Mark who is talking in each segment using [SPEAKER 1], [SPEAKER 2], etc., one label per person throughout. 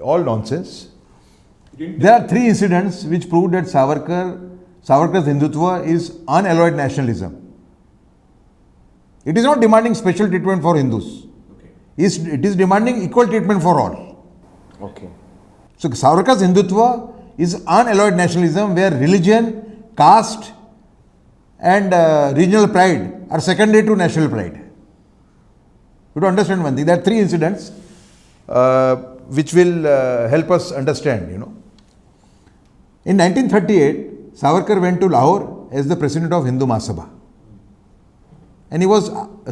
[SPEAKER 1] All nonsense. There are three incidents which prove that Savarkar's Hindutva is unalloyed nationalism. It is not demanding special treatment for Hindus.
[SPEAKER 2] Okay.
[SPEAKER 1] It is demanding equal treatment for all.
[SPEAKER 2] Okay.
[SPEAKER 1] So Savarkar's Hindutva is unalloyed nationalism where religion, caste and regional pride are secondary to national pride. You have to understand one thing. There are three incidents which will help us understand, In 1938, Savarkar went to Lahore as the president of Hindu Mahasabha. And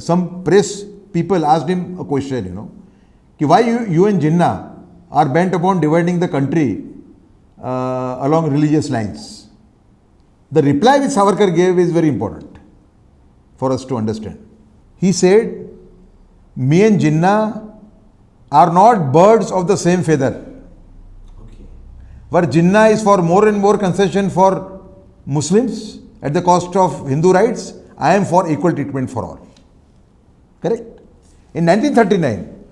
[SPEAKER 1] some press people asked him a question, why you and Jinnah are bent upon dividing the country along religious lines. The reply which Savarkar gave is very important for us to understand. He said, me and Jinnah are not birds of the same feather.
[SPEAKER 2] Okay.
[SPEAKER 1] Where Jinnah is for more and more concession for Muslims at the cost of Hindu rights, I am for equal treatment for all. Correct? In 1939,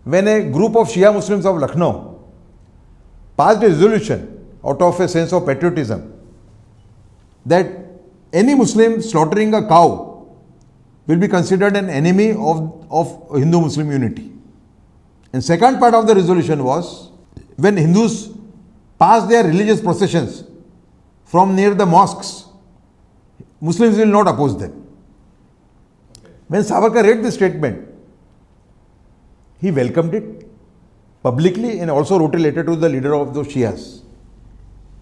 [SPEAKER 1] when a group of Shia Muslims of Lucknow passed a resolution out of a sense of patriotism that any Muslim slaughtering a cow will be considered an enemy of Hindu-Muslim unity. And second part of the resolution was, when Hindus pass their religious processions from near the mosques, Muslims will not oppose them.
[SPEAKER 2] Okay.
[SPEAKER 1] When Savarkar read this statement, he welcomed it publicly and also wrote a letter to the leader of those Shias.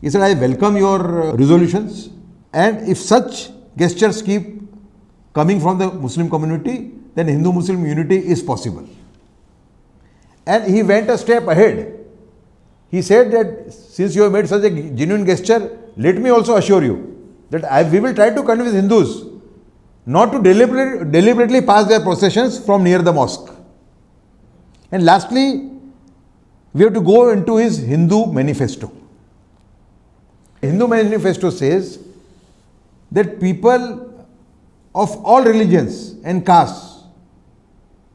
[SPEAKER 1] He said, I welcome your resolutions, and if such gestures keep coming from the Muslim community, then Hindu-Muslim unity is possible. And he went a step ahead. He said that since you have made such a genuine gesture, let me also assure you that we will try to convince Hindus not to deliberately pass their processions from near the mosque. And lastly, we have to go into his Hindu manifesto. Hindu manifesto says that people of all religions and castes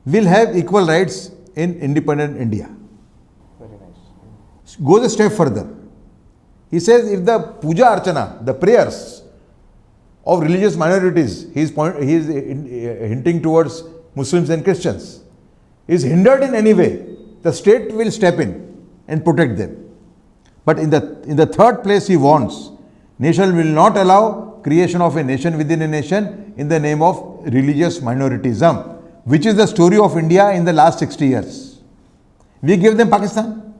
[SPEAKER 1] will have equal rights in independent India.
[SPEAKER 2] Very nice.
[SPEAKER 1] Goes a step further. He says if the puja archana, the prayers of religious minorities, he is hinting towards Muslims and Christians, is hindered in any way, the state will step in and protect them. But in the third place, he warns, nation will not allow creation of a nation within a nation in the name of religious minoritism, which is the story of India in the last 60 years. We gave them Pakistan.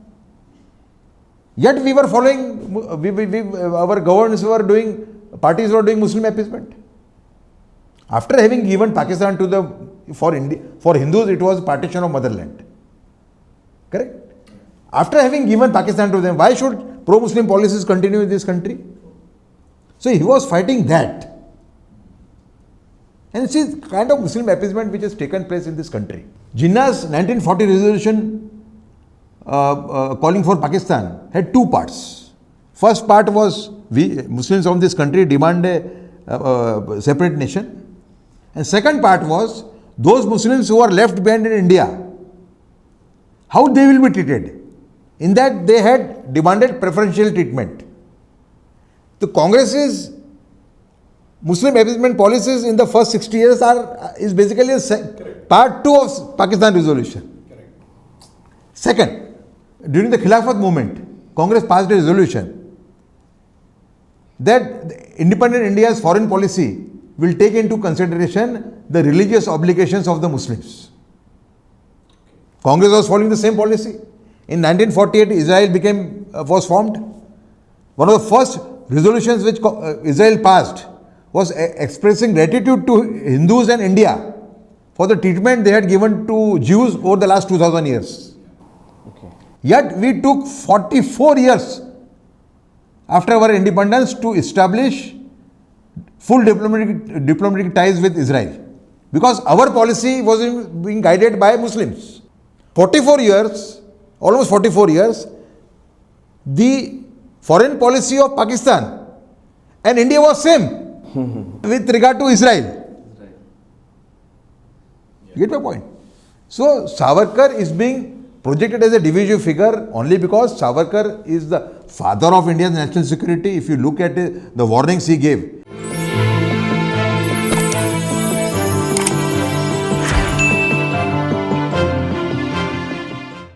[SPEAKER 1] Yet we were following, our governments were doing, parties were doing Muslim appeasement. After having given Pakistan for Hindus, it was partition of motherland. Correct? After having given Pakistan to them, why should pro-Muslim policies continue in this country? So he was fighting that. And it's the kind of Muslim appeasement which has taken place in this country. Jinnah's 1940 resolution calling for Pakistan had two parts. First part was, we Muslims of this country demand a separate nation. And second part was, those Muslims who are left behind in India, how they will be treated. In that they had demanded preferential treatment. The Congress's Muslim appeasement policies in the first 60 years is basically part 2 of Pakistan resolution.
[SPEAKER 2] Correct.
[SPEAKER 1] Second, during the Khilafat movement, Congress passed a resolution that independent India's foreign policy will take into consideration the religious obligations of the Muslims. Congress was following the same policy. In 1948, Israel was formed. One of the first resolutions which Israel passed was expressing gratitude to Hindus and India for the treatment they had given to Jews over the last 2000 years.
[SPEAKER 2] Okay.
[SPEAKER 1] Yet we took 44 years after our independence to establish full diplomatic ties with Israel, because our policy was being guided by Muslims. 44 years, almost 44 years, the foreign policy of Pakistan and India was same with regard to Israel.
[SPEAKER 2] Right.
[SPEAKER 1] You get my point? So Savarkar is being projected as a divisive figure only because Savarkar is the father of India's national security. If you look at the warnings he gave,